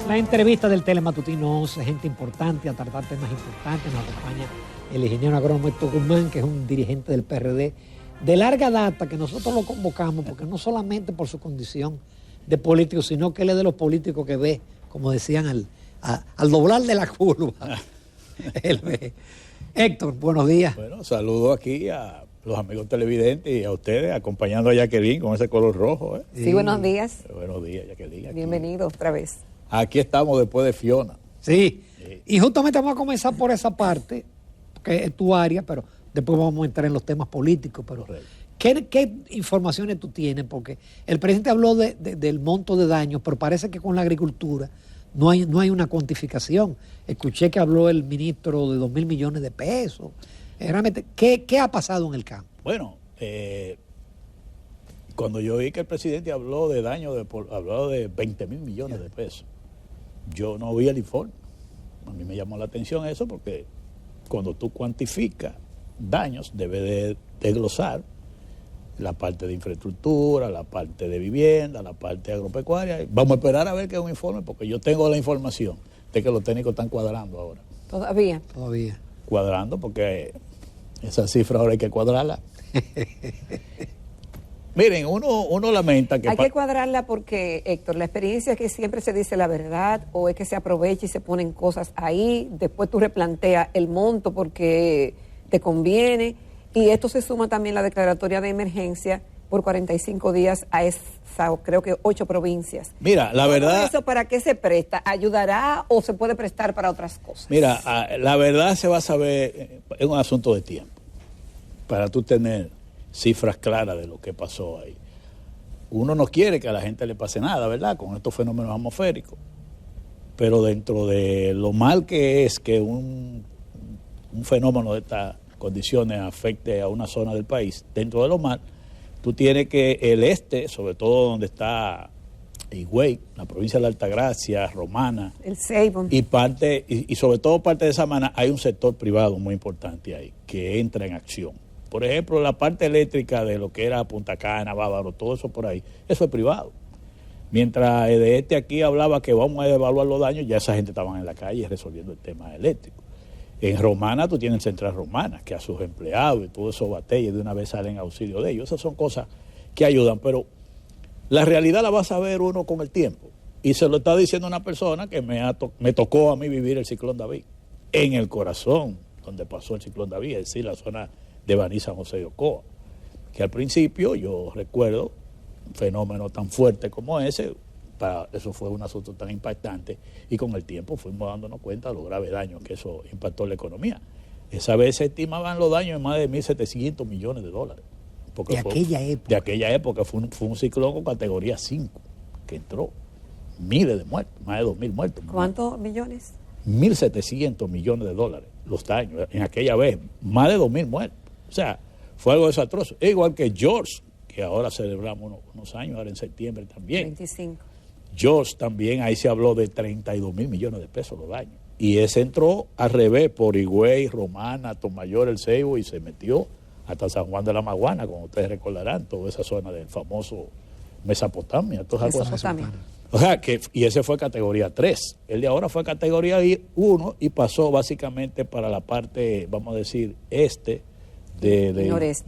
La entrevista del Telematutino 11, gente importante a tratar temas importantes. Nos acompaña el ingeniero agrónomo Héctor Guzmán, que es un dirigente del PRD de larga data, que nosotros lo convocamos porque no solamente por su condición de político, sino que él es de los políticos que ve, como decían, al doblar de la curva. Él ve. Héctor, buenos días. Bueno, saludo aquí a los amigos televidentes y a ustedes, acompañando a Jacqueline con ese color rojo. Sí, buenos días. Buenos días, Jacqueline. Bienvenido otra vez. Aquí estamos después de Fiona. Sí. Y justamente vamos a comenzar por esa parte, que es tu área, pero después vamos a entrar en los temas políticos. Pero ¿qué informaciones tú tienes? Porque el presidente habló del monto de daños, pero parece que con la agricultura no hay una cuantificación. Escuché que habló el ministro de 2.000 millones de pesos. Realmente, ¿qué ha pasado en el campo? Bueno, cuando yo vi que el presidente habló de daño, habló de 20.000 millones de pesos, yo no vi el informe. A mí me llamó la atención eso porque cuando tú cuantificas daños, debes de desglosar la parte de infraestructura, la parte de vivienda, la parte agropecuaria. Vamos a esperar a ver qué es un informe, porque yo tengo la información de que los técnicos están cuadrando ahora. ¿Todavía? Todavía. Cuadrando, porque esa cifra ahora hay que cuadrarla. Miren, uno lamenta que... Hay que cuadrarla porque, Héctor, la experiencia es que siempre se dice la verdad o es que se aprovecha y se ponen cosas ahí, después tú replanteas el monto porque te conviene, y esto se suma también la declaratoria de emergencia por 45 días a esa, creo que 8 provincias. Mira, la verdad... ¿Eso para qué se presta? ¿Ayudará o se puede prestar para otras cosas? Mira, la verdad se va a saber, es un asunto de tiempo, para tú tener cifras claras de lo que pasó ahí. Uno no quiere que a la gente le pase nada, ¿verdad?, con estos fenómenos atmosféricos, pero dentro de lo mal que es que un fenómeno de estas condiciones afecte a una zona del país, dentro de lo mal, tú tienes que el este, sobre todo donde está Higüey, la provincia de la Altagracia, Romana, el Ceibo, y sobre todo parte de Samaná, hay un sector privado muy importante ahí que entra en acción. Por ejemplo, la parte eléctrica de lo que era Punta Cana, Bávaro, todo eso por ahí, eso es privado. Mientras de aquí hablaba que vamos a evaluar los daños, ya esa gente estaba en la calle resolviendo el tema eléctrico. En Romana tú tienes Central Romana, que a sus empleados y todos esos batalles de una vez salen a auxilio de ellos. Esas son cosas que ayudan, pero la realidad la va a saber uno con el tiempo. Y se lo está diciendo una persona que me tocó a mí vivir el ciclón David, en el corazón donde pasó el ciclón David, es decir, la zona de Baní, San José de Ocoa, que al principio yo recuerdo un fenómeno tan fuerte como ese, eso fue un asunto tan impactante, y con el tiempo fuimos dándonos cuenta de los graves daños que eso impactó en la economía. Esa vez se estimaban los daños en más de 1.700 millones de dólares. De aquella época fue un ciclón con categoría 5 que entró. Miles de muertos, más de 2.000 muertos. ¿Cuántos millones? 1.700 millones de dólares los daños en aquella vez, más de 2.000 muertos. O sea, fue algo desastroso. Igual que George, que ahora celebramos unos años, ahora en septiembre también. 25. George también, ahí se habló de 32.000 millones de pesos los daños. Y ese entró al revés por Higüey, Romana, Tomayor, El Ceibo, y se metió hasta San Juan de la Maguana, como ustedes recordarán, toda esa zona del famoso Mesopotamia. O sea, y ese fue categoría 3. El de ahora fue categoría 1 y pasó básicamente para la parte, vamos a decir, de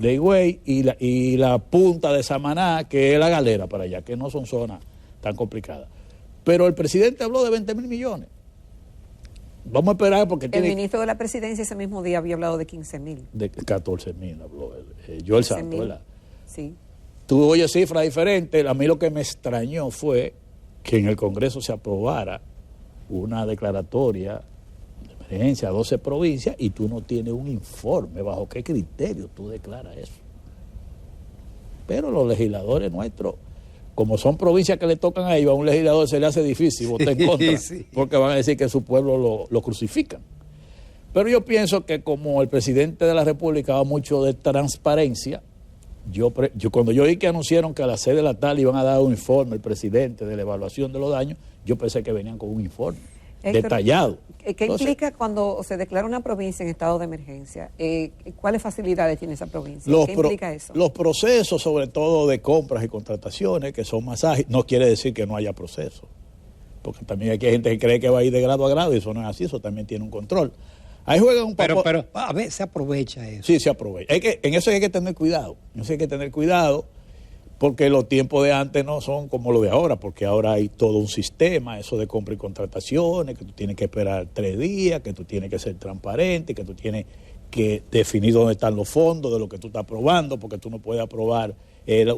Higüey y la punta de Samaná, que es la Galera para allá, que no son zonas tan complicadas. Pero el presidente habló de 20.000 millones. Vamos a esperar porque el ministro de la presidencia ese mismo día había hablado de 15.000. De 14.000 habló Joel Santos, ¿verdad? Sí. Tú oyes cifras diferentes. A mí lo que me extrañó fue que en el Congreso se aprobara una declaratoria de emergencia a 12 provincias y tú no tienes un informe. ¿Bajo qué criterio tú declaras eso? Pero los legisladores nuestros, como son provincias que le tocan a ellos, a un legislador se le hace difícil votar en contra, porque van a decir que su pueblo lo crucifican. Pero yo pienso que como el presidente de la República va mucho de transparencia, yo cuando yo vi que anunciaron que a las 6 de la tarde iban a dar un informe el presidente de la evaluación de los daños, yo pensé que venían con un informe detallado. ¿Qué implica cuando se declara una provincia en estado de emergencia? ¿Cuáles facilidades tiene esa provincia? ¿Qué implica eso? Los procesos, sobre todo de compras y contrataciones, que son más ágiles, no quiere decir que no haya procesos. porque también aquí hay gente que cree que va a ir de grado a grado y eso no es así, eso también tiene un control. Ahí juega un papel. Pero a ver, se aprovecha eso. Sí, se aprovecha. En eso hay que tener cuidado. En eso hay que tener cuidado porque los tiempos de antes no son como los de ahora, porque ahora hay todo un sistema, eso de compra y contrataciones, que tú tienes que esperar 3 días, que tú tienes que ser transparente, que tú tienes que definir dónde están los fondos de lo que tú estás aprobando, porque tú no puedes aprobar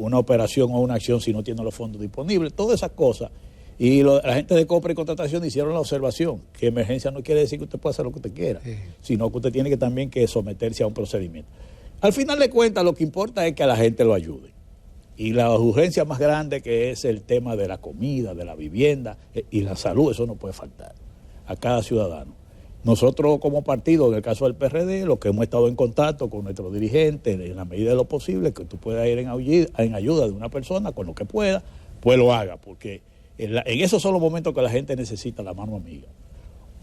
una operación o una acción si no tienes los fondos disponibles, todas esas cosas. Y la gente de compra y contratación hicieron la observación que emergencia no quiere decir que usted pueda hacer lo que usted quiera, sino que usted tiene que también que someterse a un procedimiento. Al final de cuentas, lo que importa es que a la gente lo ayude. Y la urgencia más grande, que es el tema de la comida, de la vivienda y la salud, eso no puede faltar a cada ciudadano. Nosotros como partido, en el caso del PRD, lo que hemos estado en contacto con nuestros dirigentes, en la medida de lo posible, que tú puedas ir en ayuda de una persona con lo que pueda, pues lo haga, porque en esos son los momentos que la gente necesita la mano amiga,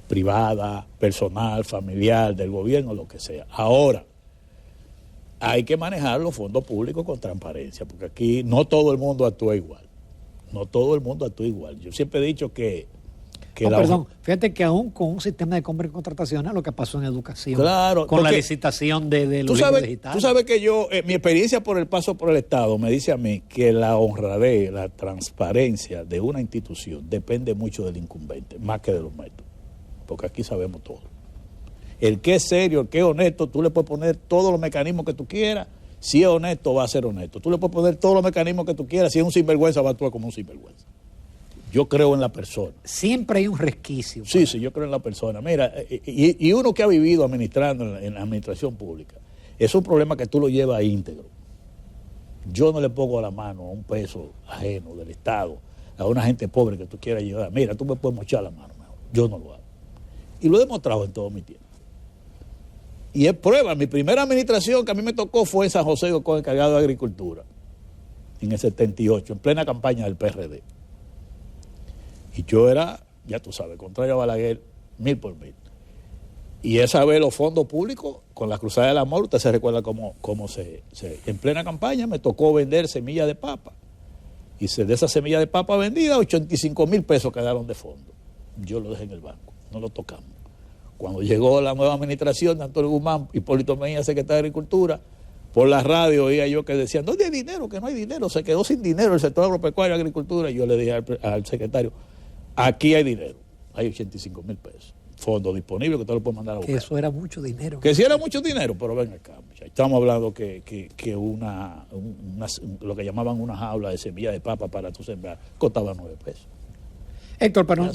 privada, personal, familiar, del gobierno, lo que sea. Ahora, hay que manejar los fondos públicos con transparencia, porque aquí no todo el mundo actúa igual. No todo el mundo actúa igual. Yo siempre he dicho que fíjate que aún con un sistema de compra y contrataciones, lo que pasó en educación, claro, con la licitación de los libros digitales. Tú sabes que mi experiencia por el paso por el Estado me dice a mí que la honradez, la transparencia de una institución depende mucho del incumbente, más que de los métodos, porque aquí sabemos todo. El que es serio, el que es honesto, tú le puedes poner todos los mecanismos que tú quieras. Si es honesto, va a ser honesto. Tú le puedes poner todos los mecanismos que tú quieras. Si es un sinvergüenza, va a actuar como un sinvergüenza. Yo creo en la persona. Siempre hay un resquicio. Sí, yo creo en la persona. Mira, y uno que ha vivido administrando en la administración pública, es un problema que tú lo llevas íntegro. Yo no le pongo a la mano a un peso ajeno del Estado, a una gente pobre que tú quieras ayudar. Mira, tú me puedes mochar la mano mejor. Yo no lo hago. Y lo he demostrado en todo mi tiempo. Y es prueba, mi primera administración que a mí me tocó fue en San José con el encargado de Agricultura, en el 78, en plena campaña del PRD. Y yo era, ya tú sabes, contrario a Balaguer, 1000 por 1000. Y esa vez los fondos públicos, con la Cruzada del Amor, usted se recuerda cómo en plena campaña me tocó vender semillas de papa. Y de esa semilla de papa vendida, 85,000 pesos quedaron de fondo. Yo lo dejé en el banco, no lo tocamos. Cuando llegó la nueva administración de Antonio Guzmán, Hipólito Mejía, secretario de Agricultura, por la radio oía yo que decían, ¿dónde hay dinero? Que no hay dinero. Se quedó sin dinero el sector agropecuario y agricultura. Y yo le dije al secretario, aquí hay dinero, hay 85,000 pesos. Fondos disponibles que usted lo puede mandar a buscar. Que eso era mucho dinero. Que sí era mucho dinero, pero ven acá, muchachos. Estamos hablando que lo que llamaban una jaula de semilla de papa para tu sembrar costaba 9 pesos. Héctor, pero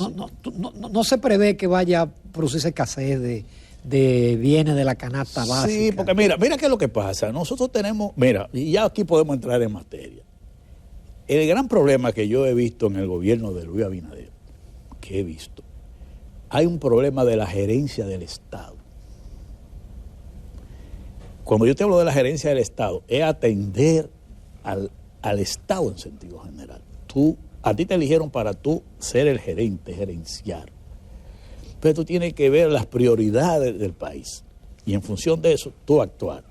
no se prevé que vaya a producirse escasez de bienes de la canasta básica. Sí, porque mira qué es lo que pasa. Nosotros tenemos, y ya aquí podemos entrar en materia. El gran problema que yo he visto en el gobierno de Luis Abinader, hay un problema de la gerencia del Estado. Cuando yo te hablo de la gerencia del Estado, es atender al Estado en sentido general. A ti te eligieron para tú ser el gerente, gerenciar. Pero tú tienes que ver las prioridades del país y en función de eso tú actuar.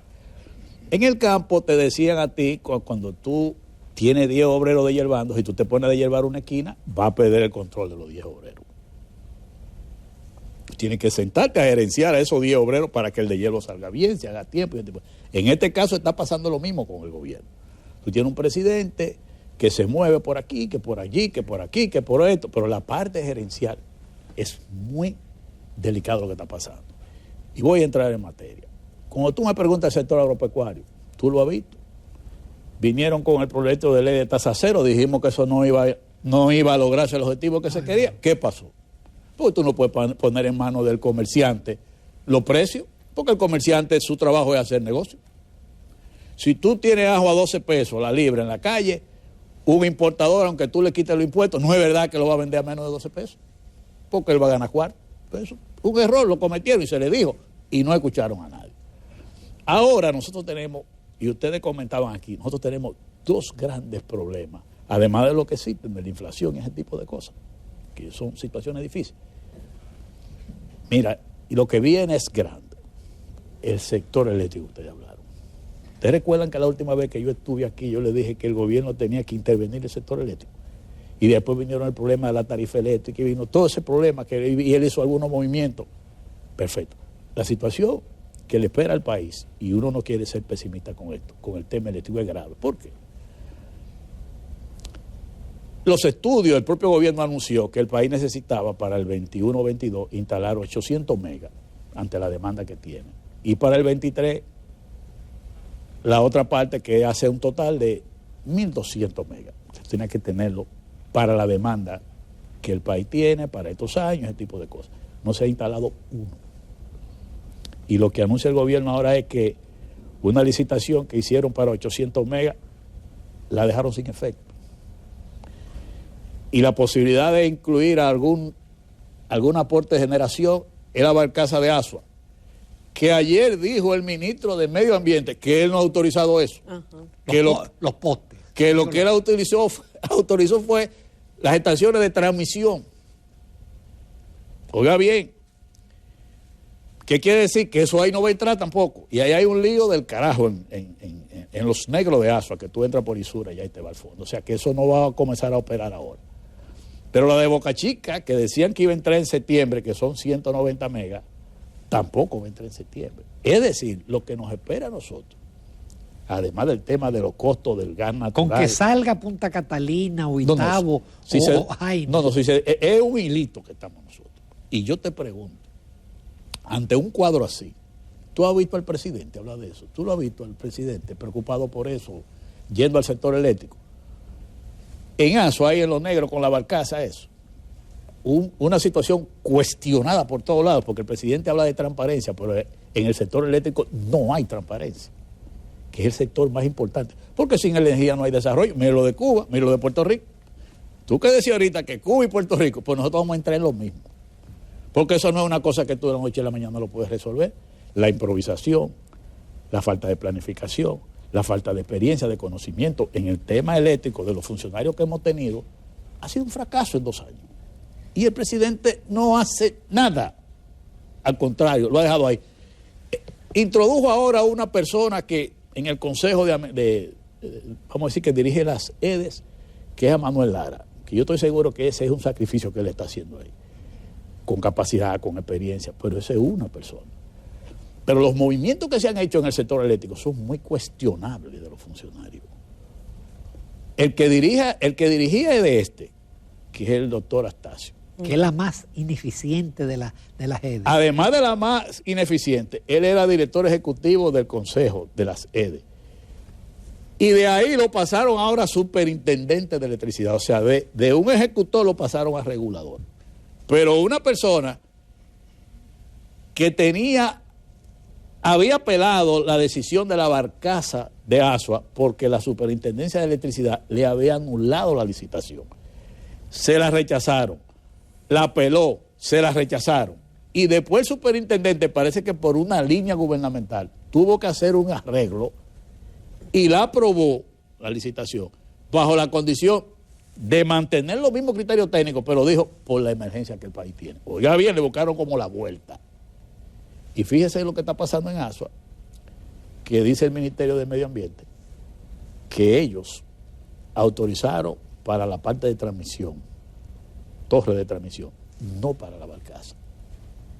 En el campo te decían a ti, cuando tú tienes 10 obreros deshiervando, si tú te pones a deshiervar una esquina, va a perder el control de los 10 obreros. Tú tienes que sentarte a gerenciar a esos 10 obreros para que el deshiervo salga bien, se haga a tiempo. En este caso está pasando lo mismo con el gobierno. Tú tienes un presidente que se mueve por aquí, que por allí, que por aquí, que por esto, pero la parte gerencial es muy delicado lo que está pasando. Y voy a entrar en materia. Cuando tú me preguntas del sector agropecuario, tú lo has visto. Vinieron con el proyecto de ley de tasa cero, dijimos que eso no iba a lograrse el objetivo que se quería. ¿Qué pasó? Porque tú no puedes poner en manos del comerciante los precios, porque el comerciante su trabajo es hacer negocio. Si tú tienes ajo a 12 pesos la libra en la calle, un importador, aunque tú le quites los impuestos, no es verdad que lo va a vender a menos de 12 pesos, porque él va a ganar 4 pesos. Un error, lo cometieron y se le dijo, y no escucharon a nadie. Ahora nosotros tenemos, y ustedes comentaban aquí, nosotros tenemos 2 grandes problemas, además de lo que existen, de la inflación y ese tipo de cosas, que son situaciones difíciles. Mira, y lo que viene es grande. El sector eléctrico, ustedes hablaron. ¿Ustedes recuerdan que la última vez que yo estuve aquí, yo les dije que el gobierno tenía que intervenir en el sector eléctrico? Y después vinieron el problema de la tarifa eléctrica y vino todo ese problema y él hizo algunos movimientos. Perfecto. La situación que le espera al país, y uno no quiere ser pesimista con esto, con el tema eléctrico, es grave. ¿Por qué? Los estudios, el propio gobierno anunció que el país necesitaba para el 21-22 instalar 800 megas ante la demanda que tiene. Y para el 23, la otra parte que hace un total de 1.200 megas. Usted tiene que tenerlo para la demanda que el país tiene, para estos años, ese tipo de cosas. No se ha instalado uno. Y lo que anuncia el gobierno ahora es que una licitación que hicieron para 800 megas la dejaron sin efecto. Y la posibilidad de incluir algún aporte de generación es la barcaza de Asua, que ayer dijo el ministro de Medio Ambiente que él no ha autorizado eso. Que los postes. Que lo que él autorizó fue las estaciones de transmisión. Oiga bien, ¿qué quiere decir? Que eso ahí no va a entrar tampoco. Y ahí hay un lío del carajo en los negros de Asua, que tú entras por Isura y ahí te va al fondo. O sea que eso no va a comenzar a operar ahora. Pero la de Boca Chica, que decían que iba a entrar en septiembre, que son 190 megas, tampoco va a entrar en septiembre. Es decir, lo que nos espera a nosotros, además del tema de los costos del gas natural. Con que salga Punta Catalina o Itabo o Jaina. Es un hilito que estamos nosotros. Y yo te pregunto, ante un cuadro así, ¿tú has visto al presidente hablar de eso? ¿Tú lo has visto al presidente preocupado por eso, yendo al sector eléctrico? En Asua, ahí en Los Negros, con la barcaza, eso. Una situación cuestionada por todos lados, porque el presidente habla de transparencia, pero en el sector eléctrico no hay transparencia, que es el sector más importante. Porque sin energía no hay desarrollo. Mira lo de Cuba, mira lo de Puerto Rico. Tú que decías ahorita que Cuba y Puerto Rico, pues nosotros vamos a entrar en lo mismo. Porque eso no es una cosa que tú de la noche a la mañana lo puedes resolver. La improvisación, la falta de planificación, la falta de experiencia, de conocimiento en el tema eléctrico de los funcionarios que hemos tenido, ha sido un fracaso en 2 años. Y el presidente no hace nada. Al contrario, lo ha dejado ahí. Introdujo ahora a una persona que en el consejo vamos a decir que dirige las EDES, que es a Manuel Lara, que yo estoy seguro que ese es un sacrificio que él está haciendo ahí, con capacidad, con experiencia, pero esa es una persona. Pero los movimientos que se han hecho en el sector eléctrico son muy cuestionables de los funcionarios. El que dirigía es que es el doctor Astacio. Que es la más ineficiente de las EDE. Además de la más ineficiente, él era director ejecutivo del consejo de las EDE. Y de ahí lo pasaron ahora a superintendente de electricidad. O sea, de un ejecutor lo pasaron a regulador. Pero una persona que había apelado la decisión de la barcaza de Asua porque la superintendencia de electricidad le había anulado la licitación. Se la rechazaron. La apeló, se la rechazaron. Y después el superintendente, parece que por una línea gubernamental, tuvo que hacer un arreglo y la aprobó, la licitación, bajo la condición de mantener los mismos criterios técnicos, pero dijo, por la emergencia que el país tiene. Oiga bien, le buscaron como la vuelta. Y fíjese lo que está pasando en Asua, que dice el Ministerio de Medio Ambiente, que ellos autorizaron para la parte de transmisión, torre de transmisión, no para la barcaza.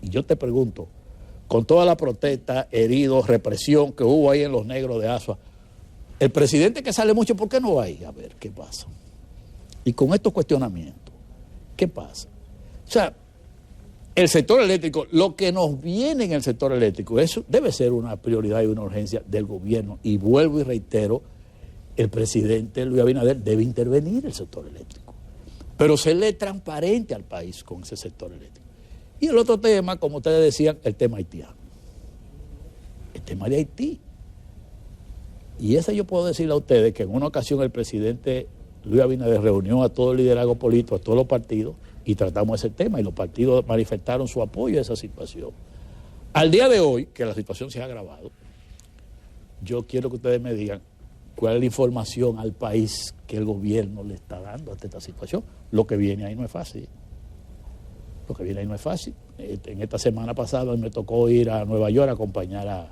Y yo te pregunto, con toda la protesta, heridos, represión que hubo ahí en Los Negros de Asua, el presidente que sale mucho, ¿por qué no va ahí? A ver, ¿qué pasa? Y con estos cuestionamientos, ¿qué pasa? O sea, el sector eléctrico, lo que nos viene en el sector eléctrico, eso debe ser una prioridad y una urgencia del gobierno. Y vuelvo y reitero, el presidente Luis Abinader debe intervenir en el sector eléctrico, pero serle transparente al país con ese sector eléctrico. Y el otro tema, como ustedes decían, el tema haitiano. El tema de Haití. Y ese yo puedo decirle a ustedes que en una ocasión el presidente Luis Abinader reunió a todo el liderazgo político, a todos los partidos, y tratamos ese tema, y los partidos manifestaron su apoyo a esa situación. Al día de hoy, que la situación se ha agravado, yo quiero que ustedes me digan cuál es la información al país que el gobierno le está dando ante esta situación. Lo que viene ahí no es fácil. Lo que viene ahí no es fácil. En esta semana pasada me tocó ir a Nueva York a acompañar al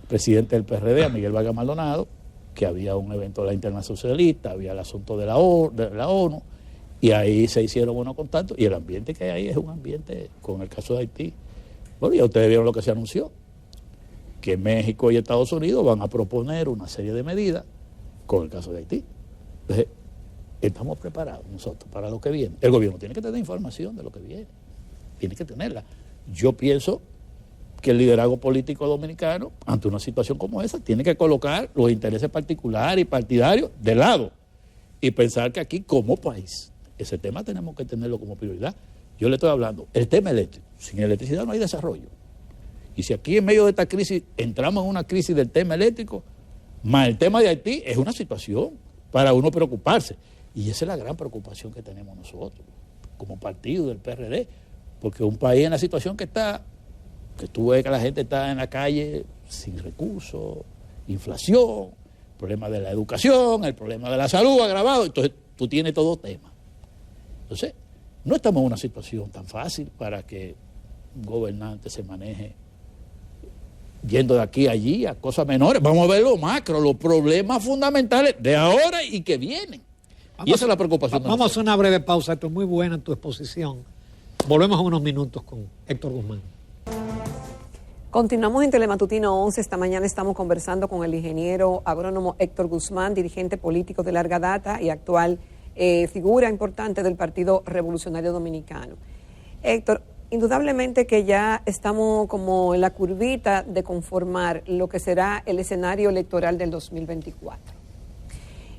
presidente del PRD, a Miguel Vargas Maldonado, que había un evento de la Internacional Socialista, había el asunto de la ONU, Y ahí se hicieron unos contactos, y el ambiente que hay ahí es un ambiente, con el caso de Haití. Bueno, ya ustedes vieron lo que se anunció, que México y Estados Unidos van a proponer una serie de medidas con el caso de Haití. Entonces, estamos preparados nosotros para lo que viene. El gobierno tiene que tener información de lo que viene, tiene que tenerla. Yo pienso que el liderazgo político dominicano, ante una situación como esa, tiene que colocar los intereses particulares y partidarios de lado y pensar que aquí, como país, ese tema tenemos que tenerlo como prioridad. Yo le estoy hablando, el tema eléctrico. Sin electricidad no hay desarrollo. Y si aquí en medio de esta crisis entramos en una crisis del tema eléctrico, más el tema de Haití, es una situación para uno preocuparse. Y esa es la gran preocupación que tenemos nosotros, como partido del PRD, porque un país en la situación que está, que tú ves que la gente está en la calle sin recursos, inflación, el problema de la educación, el problema de la salud agravado, entonces tú tienes todo tema. Entonces, no estamos en una situación tan fácil para que un gobernante se maneje yendo de aquí a allí a cosas menores. Vamos a ver lo macro, los problemas fundamentales de ahora y que vienen. Y esa es la preocupación. Vamos a hacer una breve pausa. Esto es muy buena tu exposición. Volvemos en unos minutos con Héctor Guzmán. Continuamos en Telematutino 11. Esta mañana estamos conversando con el ingeniero agrónomo Héctor Guzmán, dirigente político de larga data y actual figura importante del Partido Revolucionario Dominicano. Héctor, indudablemente que ya estamos como en la curvita de conformar lo que será el escenario electoral del 2024.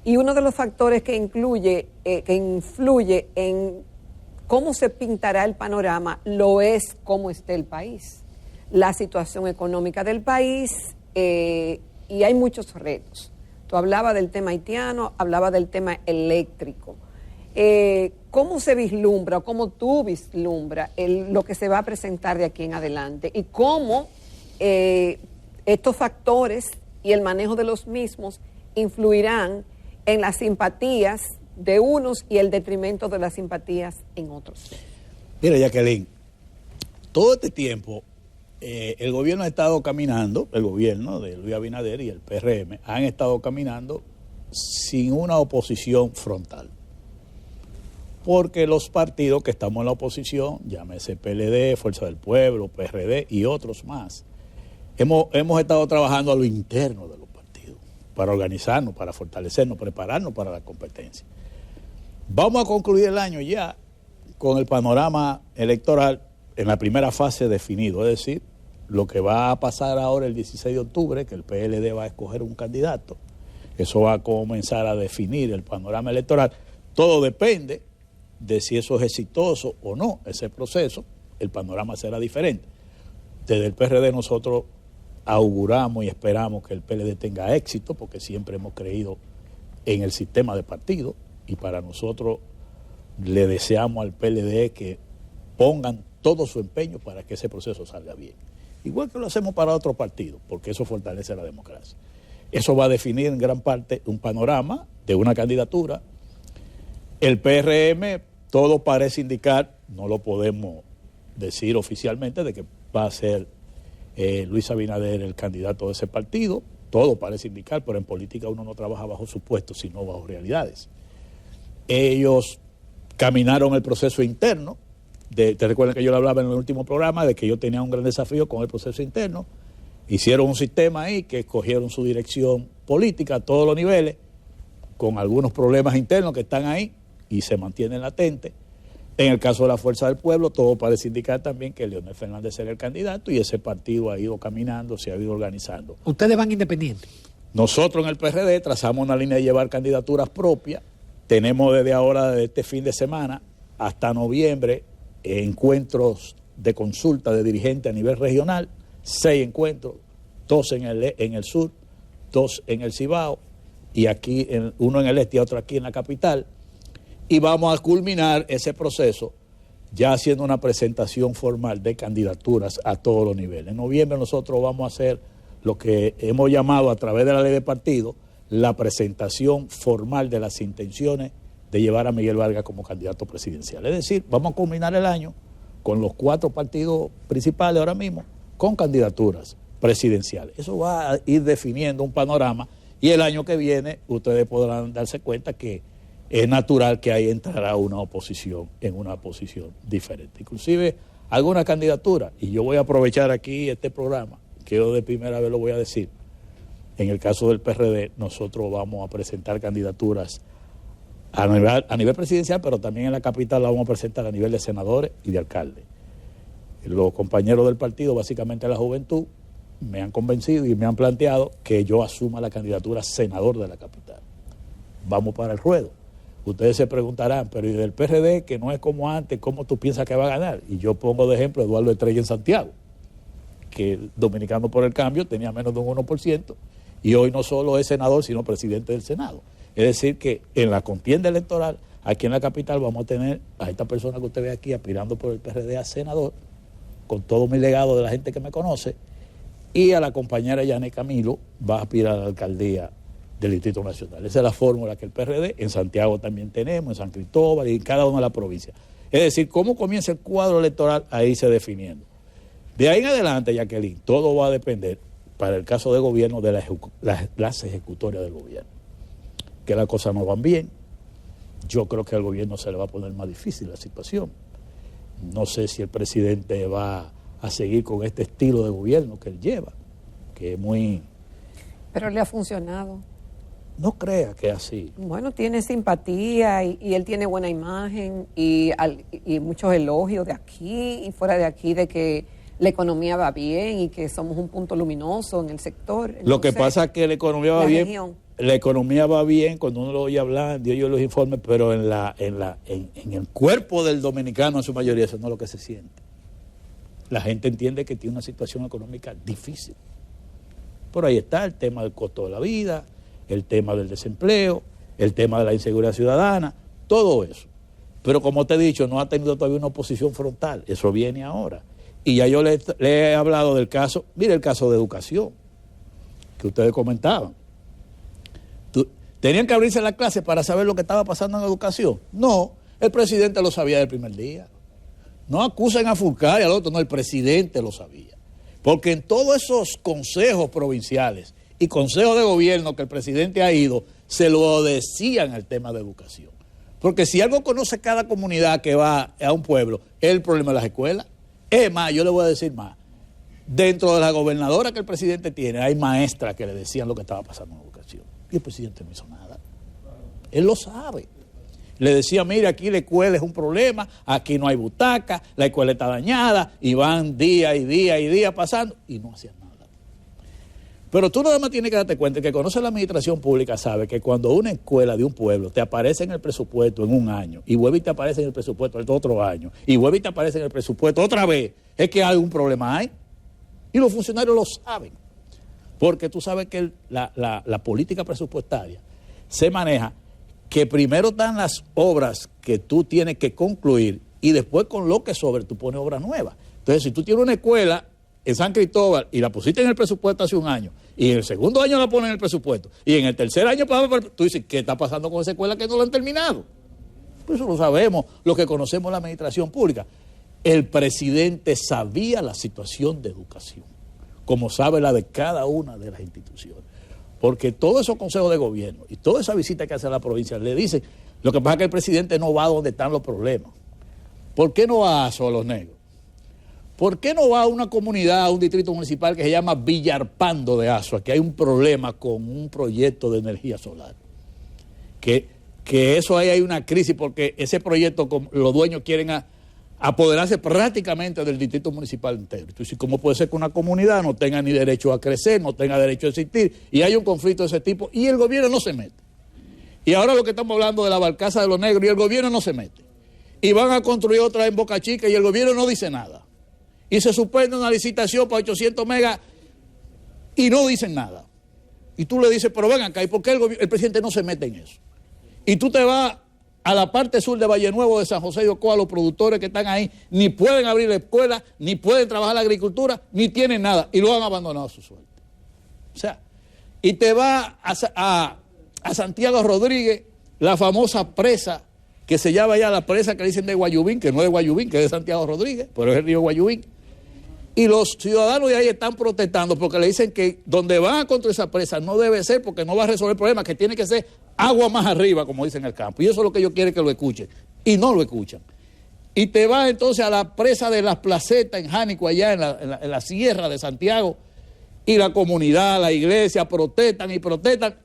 Y uno de los factores que influye en cómo se pintará el panorama lo es cómo esté el país, la situación económica del país, y hay muchos retos. Tú hablabas del tema haitiano, hablabas del tema eléctrico. ¿Cómo se vislumbra o cómo tú vislumbras lo que se va a presentar de aquí en adelante? Y cómo estos factores y el manejo de los mismos influirán en las simpatías de unos y el detrimento de las simpatías en otros. Mira, Jacqueline, todo este tiempo el gobierno ha estado caminando, el gobierno de Luis Abinader y el PRM han estado caminando sin una oposición frontal. Porque los partidos que estamos en la oposición, llámese PLD, Fuerza del Pueblo, PRD y otros más, hemos estado trabajando a lo interno de los partidos, para organizarnos, para fortalecernos, prepararnos para la competencia. Vamos a concluir el año ya con el panorama electoral en la primera fase definido, es decir, lo que va a pasar ahora el 16 de octubre, que el PLD va a escoger un candidato, eso va a comenzar a definir el panorama electoral. Todo depende de si eso es exitoso o no, ese proceso, el panorama será diferente. Desde el PRD nosotros auguramos y esperamos que el PLD tenga éxito, porque siempre hemos creído en el sistema de partido, y para nosotros le deseamos al PLD que pongan todo su empeño para que ese proceso salga bien. Igual que lo hacemos para otros partidos, porque eso fortalece la democracia. Eso va a definir en gran parte un panorama de una candidatura. El PRM, todo parece indicar, no lo podemos decir oficialmente, de que va a ser Luis Abinader el candidato de ese partido. Todo parece indicar, pero en política uno no trabaja bajo supuestos, sino bajo realidades. Ellos caminaron el proceso interno. Te recuerdan que yo le hablaba en el último programa de que yo tenía un gran desafío con el proceso interno. Hicieron un sistema ahí que escogieron su dirección política a todos los niveles, con algunos problemas internos que están ahí y se mantienen latentes. En el caso de la Fuerza del Pueblo, todo parece indicar también que Leonel Fernández será el candidato, y ese partido ha ido caminando, se ha ido organizando. ¿Ustedes van independientes? Nosotros en el PRD trazamos una línea de llevar candidaturas propias. Tenemos desde ahora, desde este fin de semana hasta noviembre, encuentros de consulta de dirigentes a nivel regional, 6 encuentros, 2 en el sur, 2 en el Cibao, y aquí uno en el este y otro aquí en la capital. Y vamos a culminar ese proceso ya haciendo una presentación formal de candidaturas a todos los niveles. En noviembre nosotros vamos a hacer lo que hemos llamado a través de la ley de partido la presentación formal de las intenciones de llevar a Miguel Vargas como candidato presidencial. Es decir, vamos a culminar el año con los 4 partidos principales ahora mismo con candidaturas presidenciales. Eso va a ir definiendo un panorama, y el año que viene ustedes podrán darse cuenta que es natural que ahí entrará una oposición en una posición diferente. Inclusive alguna candidatura, y yo voy a aprovechar aquí este programa, que yo de primera vez lo voy a decir, en el caso del PRD, nosotros vamos a presentar candidaturas a nivel presidencial, pero también en la capital la vamos a presentar a nivel de senadores y de alcaldes. Los compañeros del partido, básicamente la juventud, me han convencido y me han planteado que yo asuma la candidatura a senador de la capital. Vamos para el ruedo. Ustedes se preguntarán, pero ¿y del PRD, que no es como antes, cómo tú piensas que va a ganar? Y yo pongo de ejemplo a Eduardo Estrella en Santiago, que el Dominicano por el Cambio tenía menos de un 1%, y hoy no solo es senador, sino presidente del Senado. Es decir, que en la contienda electoral, aquí en la capital, vamos a tener a esta persona que usted ve aquí aspirando por el PRD a senador, con todo mi legado de la gente que me conoce, y a la compañera Yané Camilo va a aspirar a la alcaldía del Distrito Nacional. Esa es la fórmula que el PRD, en Santiago también tenemos, en San Cristóbal y en cada una de las provincias. Es decir, cómo comienza el cuadro electoral a irse definiendo. De ahí en adelante, Jacqueline, todo va a depender, para el caso de gobierno, de las ejecutorias del gobierno. Que las cosas no van bien. Yo creo que al gobierno se le va a poner más difícil la situación. No sé si el presidente va a seguir con este estilo de gobierno que él lleva, que es muy... Pero le ha funcionado. No crea que es así. Bueno, tiene simpatía y él tiene buena imagen y muchos elogios de aquí y fuera de aquí de que la economía va bien y que somos un punto luminoso en el sector. Entonces, lo que pasa es que la economía va bien. Región. La economía va bien cuando uno lo oye hablar, yo oye los informes, pero en el cuerpo del dominicano, en su mayoría, eso no es lo que se siente. La gente entiende que tiene una situación económica difícil. Por ahí está el tema del costo de la vida, el tema del desempleo, el tema de la inseguridad ciudadana, todo eso. Pero como te he dicho, no ha tenido todavía una oposición frontal, eso viene ahora. Y ya yo le he hablado del caso, mire el caso de educación, que ustedes comentaban. ¿Tenían que abrirse las clases para saber lo que estaba pasando en educación? No, el presidente lo sabía del primer día. No acusen a Fulcar y al otro, no, el presidente lo sabía. Porque en todos esos consejos provinciales y consejos de gobierno que el presidente ha ido, se lo decían al tema de educación. Porque si algo conoce cada comunidad que va a un pueblo, es el problema de las escuelas. Es más, yo le voy a decir más. Dentro de la gobernadora que el presidente tiene, hay maestras que le decían lo que estaba pasando en educación. Y el presidente no hizo nada. Él lo sabe. Le decía, mire, aquí la escuela es un problema, aquí no hay butaca, la escuela está dañada, y van día y día y día pasando, y no hacían nada. Pero tú nada más tienes que darte cuenta que conoce la administración pública, sabe que cuando una escuela de un pueblo te aparece en el presupuesto en un año, y vuelve y te aparece en el presupuesto el otro año, y vuelve y te aparece en el presupuesto otra vez, es que algún problema hay. Y los funcionarios lo saben. Porque tú sabes que la política presupuestaria se maneja que primero están las obras que tú tienes que concluir y después con lo que sobre tú pones obras nuevas. Entonces, si tú tienes una escuela en San Cristóbal y la pusiste en el presupuesto hace un año y en el segundo año la pones en el presupuesto y en el tercer año tú dices, ¿qué está pasando con esa escuela que no la han terminado? Pues eso lo sabemos, los que conocemos la administración pública. El presidente sabía la situación de educación, como sabe la de cada una de las instituciones. Porque todos esos consejos de gobierno y toda esa visita que hace a la provincia le dicen, lo que pasa es que el presidente no va a donde están los problemas. ¿Por qué no va a Solos Negros? ¿Por qué no va a una comunidad, a un distrito municipal que se llama Villarpando de Azua, que hay un problema con un proyecto de energía solar? Que eso ahí hay una crisis porque ese proyecto los dueños quieren apoderarse prácticamente del distrito municipal entero. Entonces, ¿cómo puede ser que una comunidad no tenga ni derecho a crecer, no tenga derecho a existir, y hay un conflicto de ese tipo, y el gobierno no se mete? Y ahora lo que estamos hablando de la barcaza de los negros, y el gobierno no se mete. Y van a construir otra en Boca Chica, y el gobierno no dice nada. Y se suspende una licitación para 800 megas, y no dicen nada. Y tú le dices, pero ven acá, ¿y por qué el presidente no se mete en eso? Y tú te vas a la parte sur de Valle Nuevo, de San José de Ocoa, los productores que están ahí ni pueden abrir la escuela, ni pueden trabajar la agricultura, ni tienen nada, y lo han abandonado a su suerte. O sea, y te va a Santiago Rodríguez, la famosa presa, que se llama ya la presa que dicen de Guayubín, que no es de Guayubín, que es de Santiago Rodríguez, pero es el río Guayubín. Y los ciudadanos de ahí están protestando porque le dicen que donde van a construir esa presa no debe ser porque no va a resolver el problema, que tiene que ser agua más arriba, como dicen en el campo. Y eso es lo que ellos quieren que lo escuchen. Y no lo escuchan. Y te vas entonces a la presa de Las Placetas en Jánico, allá en la sierra de Santiago, y la comunidad, la iglesia protestan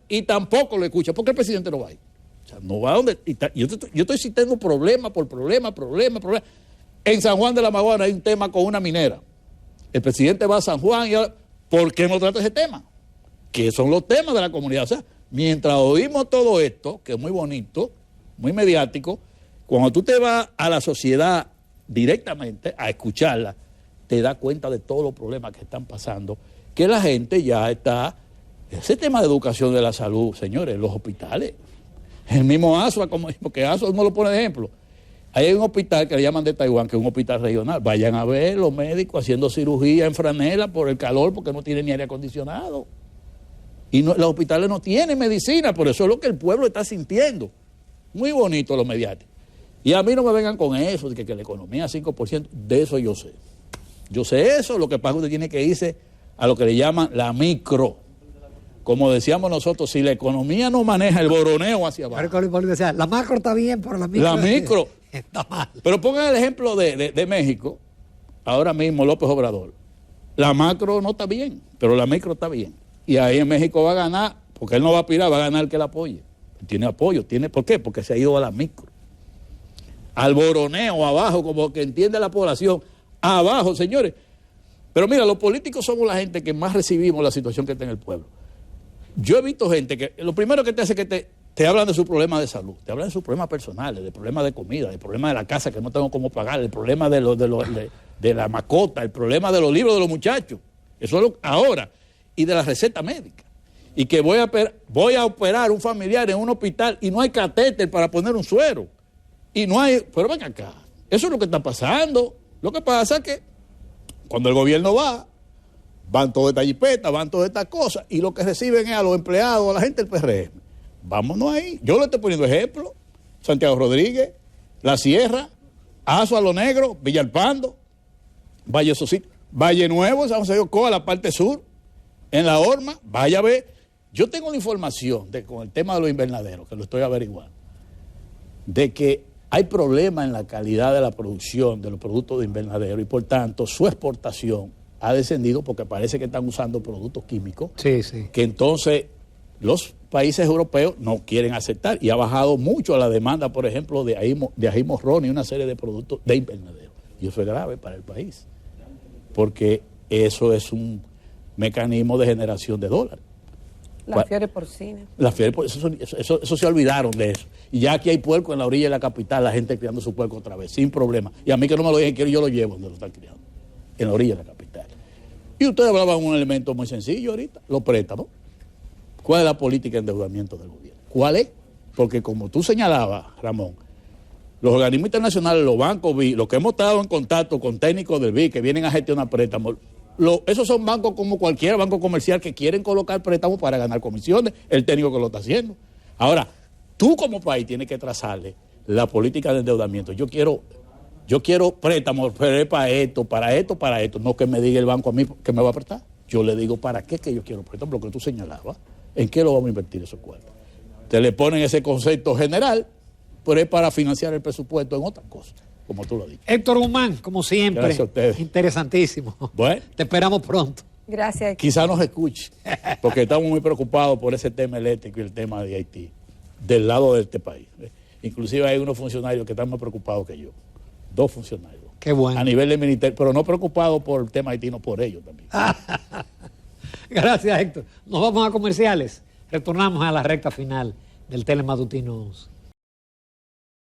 y tampoco lo escuchan. ¿Por qué el presidente no va ahí? O sea, no va a donde... Yo estoy citando problema por problema. En San Juan de la Maguana hay un tema con una minera. El presidente va a San Juan y ahora, ¿por qué no trata ese tema? Que son los temas de la comunidad. O sea, mientras oímos todo esto, que es muy bonito, muy mediático, cuando tú te vas a la sociedad directamente a escucharla, te das cuenta de todos los problemas que están pasando, que la gente ya está... Ese tema de educación de la salud, señores, los hospitales, el mismo ASUA, porque ASUA uno lo pone de ejemplo. Hay un hospital que le llaman de Taiwán, que es un hospital regional. Vayan a ver los médicos haciendo cirugía en franela por el calor, porque no tienen ni aire acondicionado. Y no, los hospitales no tienen medicina, por eso es lo que el pueblo está sintiendo. Muy bonito los mediáticos. Y a mí no me vengan con eso, de que la economía es 5%, de eso yo sé. Yo sé eso, lo que pasa es que usted tiene que irse a lo que le llaman la micro. Como decíamos nosotros, si la economía no maneja el boroneo hacia abajo. La macro está bien, pero la micro... La micro está mal. Pero pongan el ejemplo de México, ahora mismo López Obrador. La macro no está bien, pero la micro está bien. Y ahí en México va a ganar, porque él no va a aspirar, va a ganar el que la apoye. Tiene apoyo, ¿por qué? Porque se ha ido a la micro. Al boroneo abajo, como que entiende la población, abajo, señores. Pero mira, los políticos somos la gente que más recibimos la situación que está en el pueblo. Yo he visto gente que lo primero que te hace es que te hablan de sus problemas de salud, te hablan de sus problemas personales, de problemas de comida, de problemas de la casa que no tengo cómo pagar, el problema de la mascota, el problema de los libros de los muchachos, eso es lo ahora, y de la receta médica. Y que voy a operar un familiar en un hospital y no hay catéter para poner un suero. Y no hay, pero ven acá, eso es lo que está pasando. Lo que pasa es que cuando el gobierno van todas estas jipetas, van todas estas cosas, y lo que reciben es a los empleados, a la gente del PRM. Vámonos ahí. Yo le estoy poniendo ejemplo. Santiago Rodríguez, La Sierra, Azua, Lo Negro, Villalpando, Valle Sosito, Valle Nuevo, San José de Ocoa, la parte sur, en la Horma, vaya a ver. Yo tengo la información con el tema de los invernaderos, que lo estoy averiguando, de que hay problemas en la calidad de la producción de los productos de invernadero y por tanto su exportación ha descendido porque parece que están usando productos químicos que entonces los países europeos no quieren aceptar y ha bajado mucho la demanda, por ejemplo, de ají morrón y una serie de productos de invernadero. Y eso es grave para el país porque eso es un mecanismo de generación de dólares. La fiebre porcina. La fiebre porcina, eso se olvidaron de eso. Y ya aquí hay puerco en la orilla de la capital, la gente criando su puerco otra vez, sin problema. Y a mí que no me lo digan, yo lo llevo donde lo están criando, en la orilla de la capital. Y ustedes hablaban de un elemento muy sencillo ahorita, los préstamos. ¿Cuál es la política de endeudamiento del gobierno? ¿Cuál es? Porque como tú señalabas, Ramón, los organismos internacionales, los bancos BI, los que hemos estado en contacto con técnicos del BI que vienen a gestionar préstamos, esos son bancos como cualquier banco comercial que quieren colocar préstamos para ganar comisiones, el técnico que lo está haciendo. Ahora, tú como país tienes que trazarle la política de endeudamiento. Yo quiero préstamos, pero es para esto, no que me diga el banco a mí que me va a prestar. Yo le digo para qué que yo quiero préstamos, lo que tú señalabas, ¿en qué lo vamos a invertir esos cuartos? Te le ponen ese concepto general, pero es para financiar el presupuesto en otras cosas, como tú lo has dicho. Héctor Guzmán, como siempre, gracias a ustedes. Interesantísimo. Bueno, te esperamos pronto. Gracias. Quizá nos escuche, porque estamos muy preocupados por ese tema eléctrico y el tema de Haití, del lado de este país. Inclusive hay unos funcionarios que están más preocupados que yo. 2 funcionarios. Qué bueno. A nivel del ministerio, pero no preocupados por el tema haitino, por ellos también. Gracias, Héctor. Nos vamos a comerciales. Retornamos a la recta final del Telematutinos.